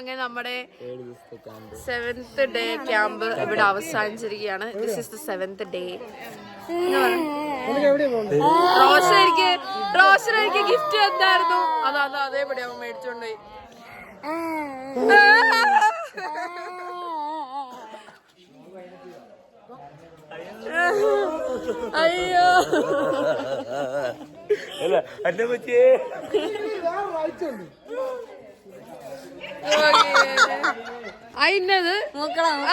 അങ്ങനെ നമ്മുടെ 7th day camp ഇവിടെ അവസാനിച്ചിരിക്കുകയാണ്. This is the 7th day. റോഷനിക്ക് ഗിഫ്റ്റ് എന്തായിരുന്നു? അതേപടി അവൻ മേടിച്ചോണ്ടുപോയി. അയ്യോ അതിന്നത്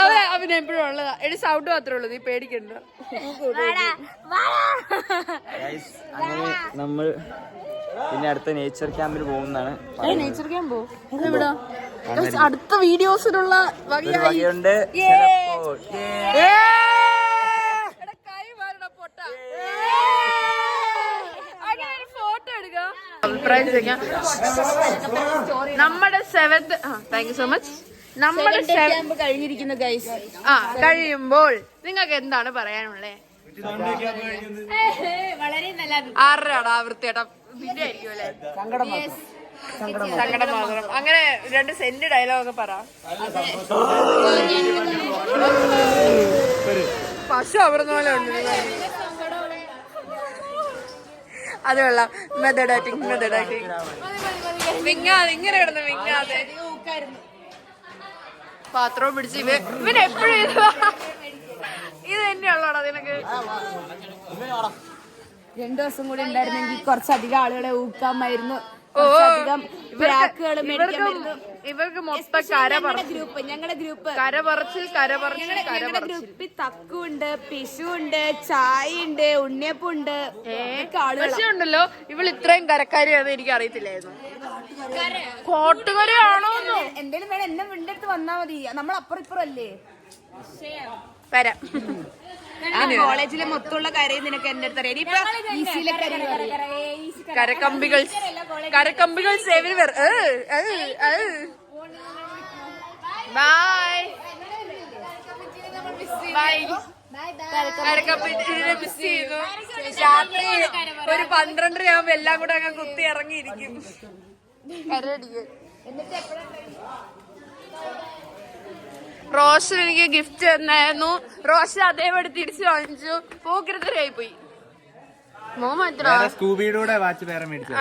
അതെ അവന് എപ്പോഴും ഉള്ളതാ. എടി സൗണ്ട് മാത്രമേ ഉള്ളൂ, നീ പേടിക്കണ്ട. നമ്മൾ പിന്നെ അടുത്ത നേച്ചർ ക്യാമ്പിന് പോകുന്നതാണ്. നേച്ചർ ക്യാമ്പ് എവിടാ? അടുത്ത വീഡിയോസിനുള്ള വകയുണ്ട്. ഫോട്ടോ എടുക്കാം, അഭിപ്രായം ചോദിക്കാം. നമ്മുടെ 7th thank you so much. നമ്മുടെ ക്യാമ്പ് കഴിഞ്ഞിരിക്കുന്നു ഗൈസ്. കഴിയുമ്പോൾ നിങ്ങൾക്ക് എന്താണ് പറയാനുള്ളത്? വളരെ നല്ല ആറാടാ വൃത്തിയേട്ടാ നിന്റെ ആയിരിക്കും അല്ലേ? സങ്കടം മാത്രം. അങ്ങനെ 2 സെന്റ് ഡയലോഗ് പറ. പശു അവിടുന്ന് പോലെ ഉണ്ട്. അത് കൊള്ളാം. മെത്തേഡ് ആക്ടിങ് വിങ്ങാതെ ഇങ്ങനെ കിടന്ന് വിങ്ങാതെ പാത്രവും പിടിച്ച് ഇവൻ എപ്പോഴും ഇത് തന്നെയുള്ളോടാ നിനക്ക്. 2 ദിവസം കൂടി ഉണ്ടായിരുന്നെങ്കിൽ കുറച്ചധികം ആളുകളെ ഊക്കാമായിരുന്നു. ഇവർക്ക് മൊത്തം ഞങ്ങളുടെ ഗ്രൂപ്പ് ഗ്രൂപ്പിൽ തക്കുണ്ട്, പിശുണ്ട്, ചായ ഉണ്ട്, ഉണ്ണിയപ്പുണ്ട്. പക്ഷെ ഉണ്ടല്ലോ ഇവൾ ഇത്രയും കരക്കാരിയാണെന്ന് എനിക്ക് അറിയത്തില്ലായിരുന്നു. കോട്ടുകരയാണോ? എന്തേലും വേണം എന്നെ വീടിന്റെ അടുത്ത് വന്നാ മതി. നമ്മൾ അപ്പുറം ഇപ്പുറം അല്ലേ വരാം. കോളേജിലെ മൊത്തമുള്ള കരയും നിനക്ക് എന്റെ അടുത്ത് അറിയാം. കരക്കമ്പികൾ സേവർ. ബൈ കരക്കമ്പിനെ മിസ് ചെയ്യുന്നു. രാത്രി ഒരു 12:30 ആകുമ്പോ എല്ലാം കൂടെ അങ്ങ് കുത്തി ഇറങ്ങിയിരിക്കും. റോഷൻ എനിക്ക് ഗിഫ്റ്റ് തന്നായിരുന്നു. റോഷൻ അതേപടി തിരിച്ചു വാങ്ങിച്ചു. പോക്കിരത്തരായി പോയി.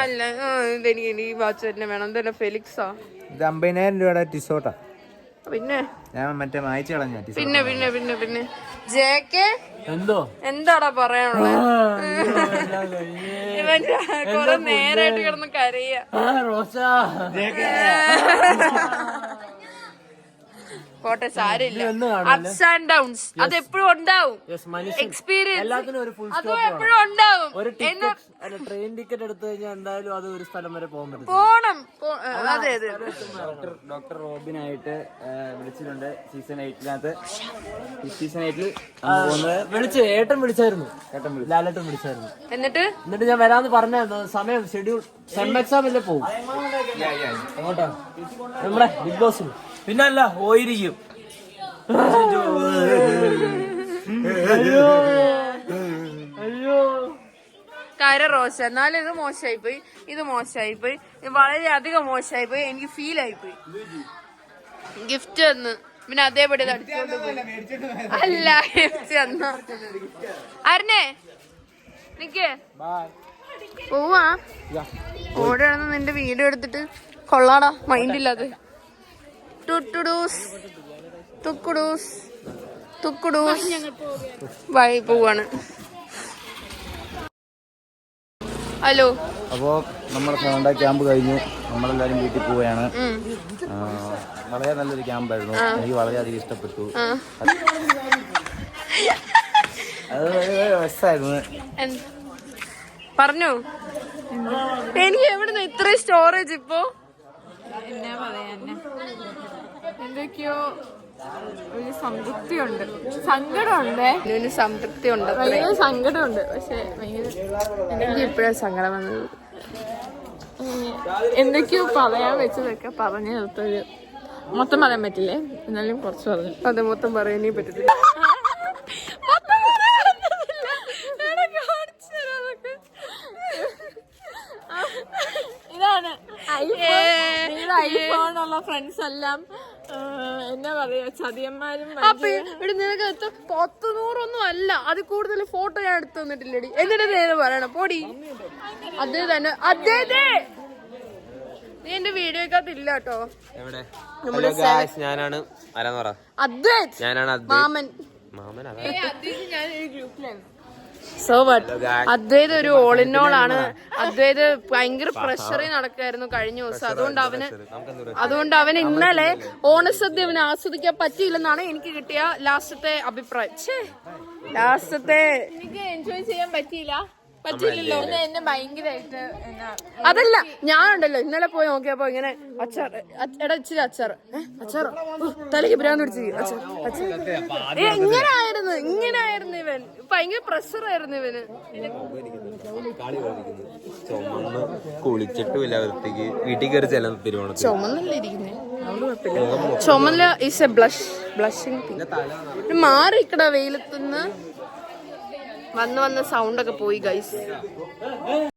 അല്ല ഇതെനിക്ക് ഈ വാച്ച് തന്നെ വേണം. എന്താ ഫെലിക്സാ? 50,000 രൂപയുടെ ടിസോട്ടാ. പിന്നെ ഞാൻ മറ്റേ മായച്ചു കളഞ്ഞ. പിന്നെ ജെകെ എന്താടാ പറയാനുള്ളത്? ഇവൻ കൊറേ നേരായിട്ട് കിടന്ന് കരയ. കോട്ടെ സാരില്ല. അപ്സ് ആൻഡ് ഡൗൺസ് അതെപ്പോഴും ഉണ്ടാവും. എക്സ്പീരിയൻസ് അതും എപ്പോഴും ഉണ്ടാവും. ട്രെയിൻ ടിക്കറ്റ് എടുത്തു കഴിഞ്ഞാൽ എന്തായാലും അത് ഒരു സ്ഥലം വരെ പോണം. അതെ ഡോക്ടർ റോബിനായിട്ട് വിളിച്ചിട്ടുണ്ട് സീസൺ 8 സീസൺ 8 ഏട്ടൻ വിളിച്ചായിരുന്നു. ലാലേട്ടൻ വിളിച്ചായിരുന്നു. എന്നിട്ട് ഞാൻ വരാന്ന് പറഞ്ഞ സമയം ഷെഡ്യൂൾ സെം എക്സാമില്ലേ പോകും അങ്ങോട്ടാ നമ്മുടെ ബിഗ് ബോസിൽ. പിന്നല്ല പോയിരിക്കും. റോഷ എന്നാലും ഇത് മോശമായിപ്പോയി, ഇത് മോശമായിപ്പോയി, വളരെയധികം മോശമായിപ്പോയി. എനിക്ക് ഫീൽ ആയിപ്പോയി. ഗിഫ്റ്റ് തന്ന് പിന്നെ അതേപടി അടിച്ചോണ്ട് പോയി. അല്ല ഗിഫ്റ്റ് തന്ന അരണേ നിക്ക് പോവാ. ഓടെയാണെന്ന് നിന്റെ വീഡിയോ എടുത്തിട്ട് കൊള്ളാടാ. മൈൻഡില്ലാതെ പോവാണ്. ഹലോ. അപ്പോ നമ്മുടെ സൗണ്ട ക്യാമ്പ് കഴിഞ്ഞു. നമ്മളെല്ലാരും വീട്ടിൽ പോവുകയാണ്. വളരെ നല്ലൊരു ക്യാമ്പായിരുന്നു. എനിക്ക് വളരെയധികം ഇഷ്ടപ്പെട്ടു. അത് രസമായിരുന്നു. പറഞ്ഞു എനിക്ക് എവിടുന്ന് ഇത്രയും സ്റ്റോറേജ് ഇപ്പോ? എന്നാ പറയാ, എന്തൊക്കെയോ ഒരു സംതൃപ്തിയുണ്ട്, സങ്കടമുണ്ട്. ഇതിന് സംതൃപ്തി ഉണ്ട്, ഭയങ്കര സങ്കടമുണ്ട്. പക്ഷെ ഭയങ്കര എനിക്ക് ഇപ്പോഴും സങ്കടം വന്നത്. എന്തൊക്കെയോ പറയാൻ വെച്ചതൊക്കെ പറഞ്ഞു നിർത്തത്. മൊത്തം പറയാൻ പറ്റില്ലേ, എന്നാലും കുറച്ച് പറഞ്ഞു. അത് മൊത്തം പറയാനേ പറ്റത്തില്ല. ഇതാണ് നിങ്ങളുടെ ഐഫോണുള്ള ഫ്രണ്ട്സ് എല്ലാം എന്നാ പറയാ ചതിയന്മാരും അപ്പൊ ഇവിടെ നിനക്ക് 100 അല്ല, അത് കൂടുതൽ ഫോട്ടോ ഞാൻ എടുത്തു തന്നിട്ടില്ലടി. എന്നിട്ട് നേരെ പറയണം പോടി. അതേ തന്നെ അതേ നീ എന്റെ വീഡിയോക്കകത്ത് ഇല്ല കേട്ടോ. ഞാനാണ് അദ്വൈത്, ഞാനാണ് മാമൻ. ഞാനൊരു ഗ്രൂപ്പിലാണ്. സോ വാട്ട്, അദ്വൈത് ഒരു ഓൾ ഇൻ ഓൾ ആണ്. അദ്വൈത് ഭയങ്കര പ്രഷറിൽ നടക്കായിരുന്നു കഴിഞ്ഞ ദിവസം. അതുകൊണ്ട് അവന് ഇന്നലെ ഓണസദ്യ അവന് ആസ്വദിക്കാൻ പറ്റിയില്ലെന്നാണ് എനിക്ക് കിട്ടിയ ലാസ്റ്റത്തെ അഭിപ്രായം. ലാസ്റ്റത്തെ എനിക്ക് എൻജോയ് ചെയ്യാൻ പറ്റിയില്ലല്ലോ. എന്നെ ഭയങ്കരമായിട്ട് അതല്ല, ഞാനുണ്ടല്ലോ ഇന്നലെ പോയി നോക്കിയപ്പോ ഇങ്ങനെ അച്ചാർ, എടാ ഇച്ചിരി അച്ചാർ, തലയ്ക്ക് ഭ്രാന്ത് പിടിച്ച് ഇങ്ങനായിരുന്നു ഇവൻ. ഭയങ്കര പ്രഷറായിരുന്നു ഇവന്. കുളിച്ചിട്ടുമില്ല വൃത്തിക്ക്, വീട്ടിൽ കയറി ചെല്ലാൻ തിരുവോണം. ചുമന്നല്ലേ ഇരിക്കുന്നേ, ചുമല്ല ഈസ് എ ബ്ലഷിങ്. മാറിക്കട വെയിലത്തുനിന്ന് വന്ന് സൗണ്ടൊക്കെ പോയി ഗൈസ്.